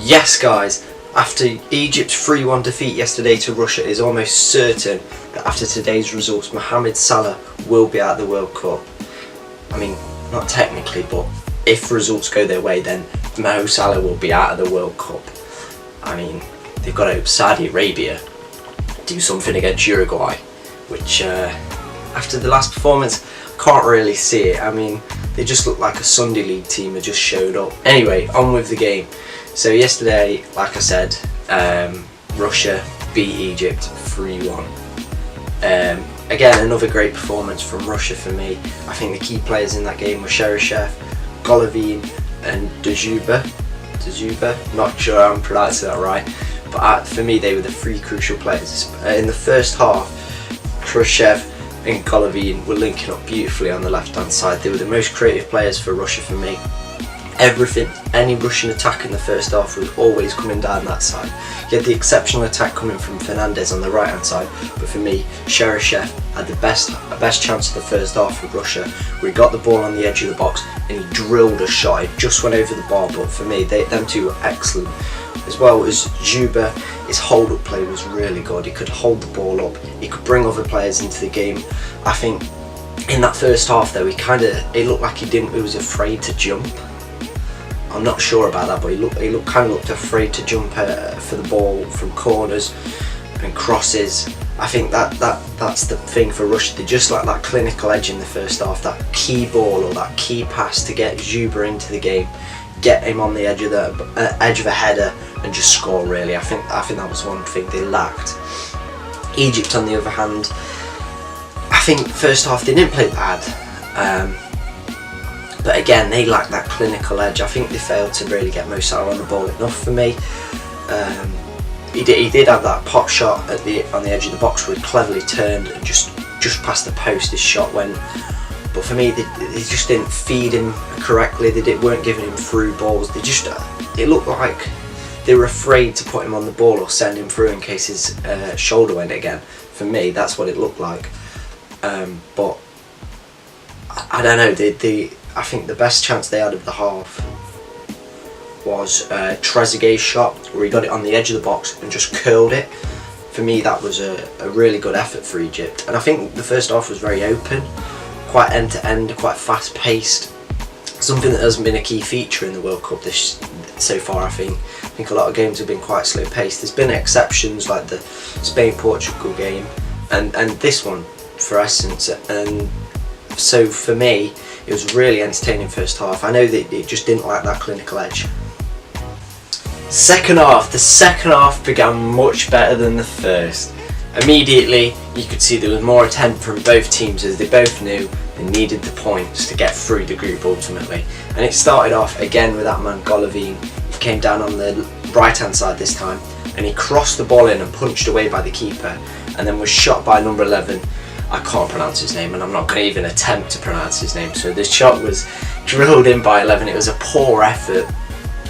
Yes guys, after Egypt's 3-1 defeat yesterday to Russia, it is almost certain that after today's results Mohamed Salah will be at the World Cup. I mean, not technically, but if results go their way, then Mo Salah will be out of the World Cup. I mean, they've got to hope Saudi Arabia do something against Uruguay, which after the last performance, can't really see it. I mean, they just look like a Sunday League team that just showed up. Anyway, on with the game. So yesterday, like I said, Russia beat Egypt 3-1. Again, another great performance from Russia for me. I think the key players in that game were Cheryshev, Golovin and Dzyuba. Not sure I'm pronouncing that right, but for me they were the three crucial players. In the first half, Khrushchev and Golovin were linking up beautifully on the left hand side. They were the most creative players for Russia for me. Any Russian attack in the first half was always coming down that side. You had the exceptional attack coming from Fernandez on the right hand side, but for me, Cheryshev had the best chance of the first half with Russia, where he got the ball on the edge of the box and he drilled a shot. It just went over the bar, but for me, them two were excellent. As well as Dzyuba, his hold-up play was really good. He could hold the ball up, he could bring other players into the game. I think in that first half though, it looked like he was afraid to jump. I'm not sure about that, but he kind of looked afraid to jump for the ball from corners and crosses. I think that's the thing for Russia. They just like that clinical edge in the first half, that key ball or that key pass to get Dzyuba into the game, get him on the edge of a header and just score. Really, I think that was one thing they lacked. Egypt, on the other hand, I think first half they didn't play bad. But again, they lacked that clinical edge. I think they failed to really get Mo Salah on the ball enough for me. He did have that pop shot on the edge of the box where he cleverly turned and just past the post his shot went. But for me, they just didn't feed him correctly. They weren't giving him through balls. It looked like they were afraid to put him on the ball or send him through in case his shoulder went again. For me, that's what it looked like. But I don't know. I think the best chance they had of the half was Trezeguet's shot, where he got it on the edge of the box and just curled it. For me, that was a really good effort for Egypt. And I think the first half was very open, quite end to end, quite fast paced. Something that hasn't been a key feature in the World Cup so far. I think a lot of games have been quite slow paced. There's been exceptions like the Spain-Portugal game and this one for essence. And so for me, it was really entertaining first half. I know that it just didn't like that clinical edge. The second half began much better than the first. Immediately, you could see there was more attempt from both teams as they both knew they needed the points to get through the group ultimately. And it started off again with that man Golovin. He came down on the right hand side this time and he crossed the ball in and punched away by the keeper and then was shot by number 11. I can't pronounce his name and I'm not going to even attempt to pronounce his name. So the shot was drilled in by 11. It was a poor effort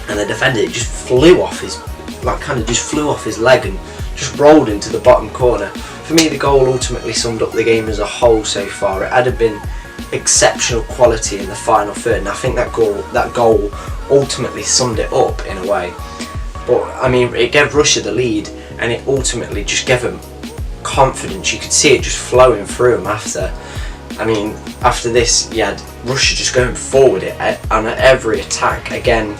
and the defender just flew off his leg and just rolled into the bottom corner. For me, the goal ultimately summed up the game as a whole so far. It had been exceptional quality in the final third, and I think that goal ultimately summed it up in a way. But I mean, it gave Russia the lead and it ultimately just gave them confidence. You could see it just flowing through them after. I mean, after this, you had Russia just going forward on every attack. Again,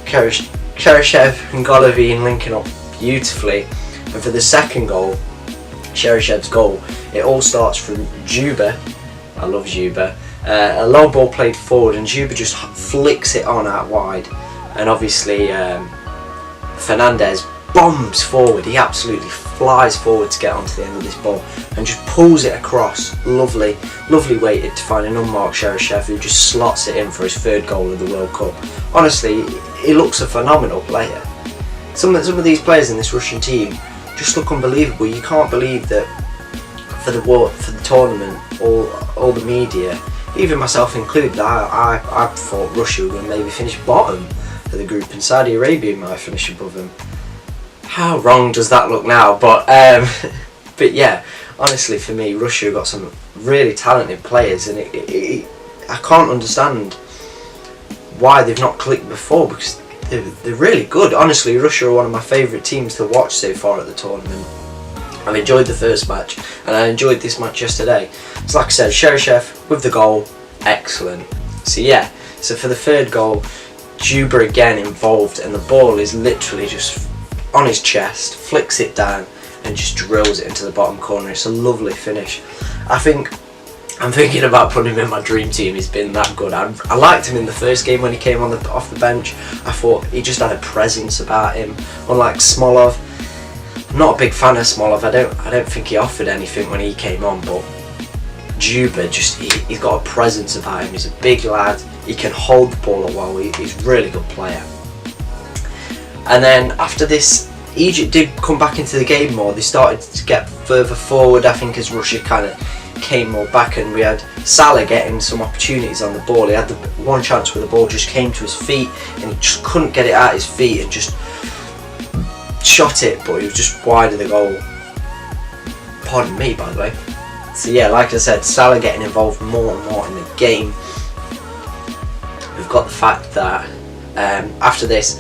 Cheryshev and Golovin linking up beautifully. And for the second goal, Cheryshev's goal, it all starts from Dzyuba. I love Dzyuba. A long ball played forward and Dzyuba just flicks it on out wide. And obviously Fernandez bombs forward. He absolutely flies forward to get onto the end of this ball and just pulls it across. Lovely waited to find an unmarked Cheryshev who just slots it in for his third goal of the World Cup. Honestly, he looks a phenomenal player. Some of these players in this Russian team just look unbelievable. You can't believe that for the tournament, all the media, even myself included, I thought Russia were going to maybe finish bottom of the group and Saudi Arabia might finish above them. How wrong does that look now? But yeah, honestly, for me, Russia got some really talented players, and I can't understand why they've not clicked before, because they're really good. Honestly, Russia are one of my favourite teams to watch so far at the tournament. I've enjoyed the first match, and I enjoyed this match yesterday. So like I said, Cheryshev with the goal, excellent. So yeah, so for the third goal, Juba again involved, and the ball is literally just on his chest, flicks it down, and just drills it into the bottom corner. It's a lovely finish. I'm thinking about putting him in my dream team. He's been that good. I liked him in the first game when he came off the bench. I thought he just had a presence about him, unlike Smolov. I'm not a big fan of Smolov. I don't think he offered anything when he came on, but Juba he's got a presence about him. He's a big lad. He can hold the ball a while. He's a really good player. And then after this, Egypt did come back into the game more. They started to get further forward, I think, as Russia kind of came more back, and we had Salah getting some opportunities on the ball. He had the one chance where the ball just came to his feet and he just couldn't get it at his feet and just shot it, but he was just wide of the goal. Pardon me, by the way. So yeah, like I said, Salah getting involved more and more in the game. We've got the fact that after this,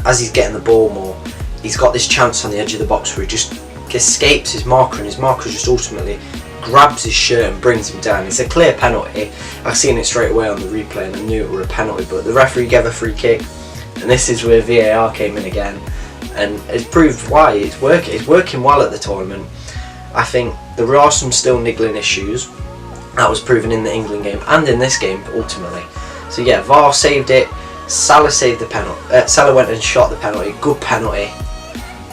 as he's getting the ball more, he's got this chance on the edge of the box where he just escapes his marker, and his marker just ultimately grabs his shirt and brings him down. It's a clear penalty. I've seen it straight away on the replay and I knew it were a penalty, but the referee gave a free kick, and this is where VAR came in again, and it's proved why it's working well at the tournament. I think there are some still niggling issues. That was proven in the England game and in this game ultimately. So yeah, VAR saved it. Salah saved the penalty. Salah went and shot the penalty. Good penalty.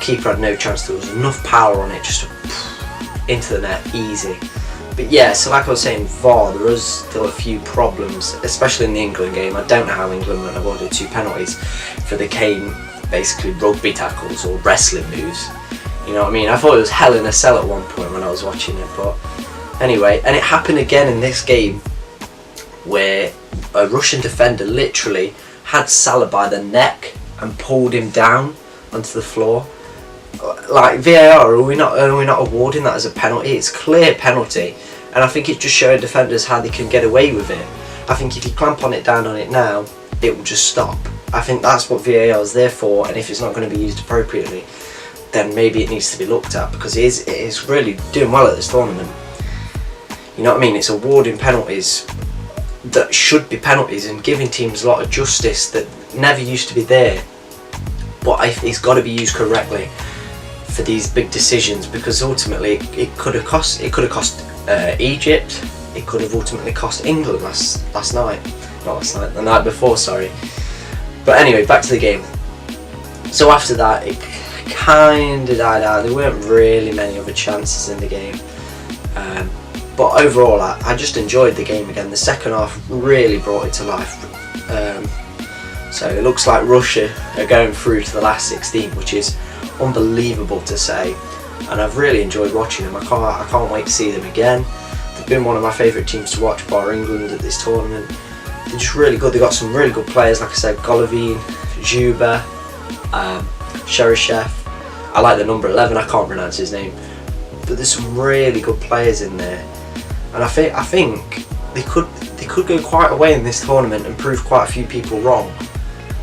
Keeper had no chance. There was enough power on it just to, into the net, easy. But yeah, so like I was saying, VAR, there was still a few problems, especially in the England game. I don't know how England would have awarded 2 penalties for the game, basically rugby tackles or wrestling moves. You know what I mean? I thought it was Hell in a Cell at one point when I was watching it, but anyway, and it happened again in this game where a Russian defender literally had Salah by the neck and pulled him down onto the floor. Like, VAR, are we not awarding that as a penalty? It's a clear penalty, and I think it's just showing defenders how they can get away with it. I think if you clamp on it down on it now, it will just stop. I think that's what VAR is there for, and if it's not going to be used appropriately, then maybe it needs to be looked at, because it is really doing well at this tournament. You know what I mean? It's awarding penalties that should be penalties and giving teams a lot of justice that never used to be there, but it's got to be used correctly for these big decisions, because ultimately it could have cost Egypt. It could have ultimately cost England the night before, sorry. But anyway, back to the game. So after that, it kind of died out. There weren't really many other chances in the game, but overall I just enjoyed the game again. The second half really brought it to life. So it looks like Russia are going through to the last 16, which is unbelievable to say, and I've really enjoyed watching them. I can't wait to see them again. They've been one of my favourite teams to watch, bar England, at this tournament. They're just really good. They've got some really good players, like I said, Golovin, Juba, Cheryshev. I like the number 11, I can't pronounce his name, but there's some really good players in there, and I think they could go quite a way in this tournament and prove quite a few people wrong,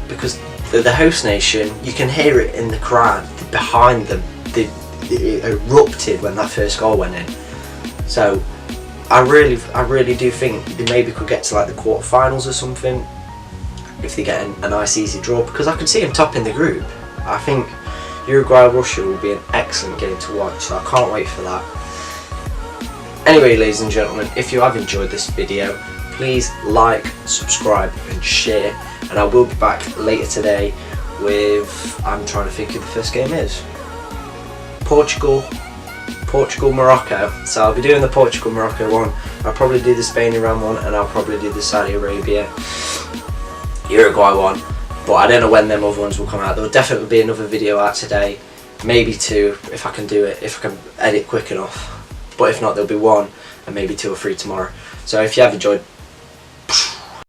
because the host nation, you can hear it in the crowd behind them. They erupted when that first goal went in. So I really do think they maybe could get to like the quarterfinals or something if they get a nice easy draw, because I could see them topping the group. I think Uruguay-Russia will be an excellent game to watch, so I can't wait for that. Anyway, ladies and gentlemen, if you have enjoyed this video, please like, subscribe and share, and I will be back later today with, I'm trying to think who the first game is, Portugal-Morocco. So I'll be doing the Portugal-Morocco one, I'll probably do the Spain-Iran one, and I'll probably do the Saudi Arabia-Uruguay one. But I don't know when them other ones will come out. There will definitely be another video out today, maybe 2 if I can do it, if I can edit quick enough. But if not, there'll be 1 and maybe 2 or 3 tomorrow. So if you have enjoyed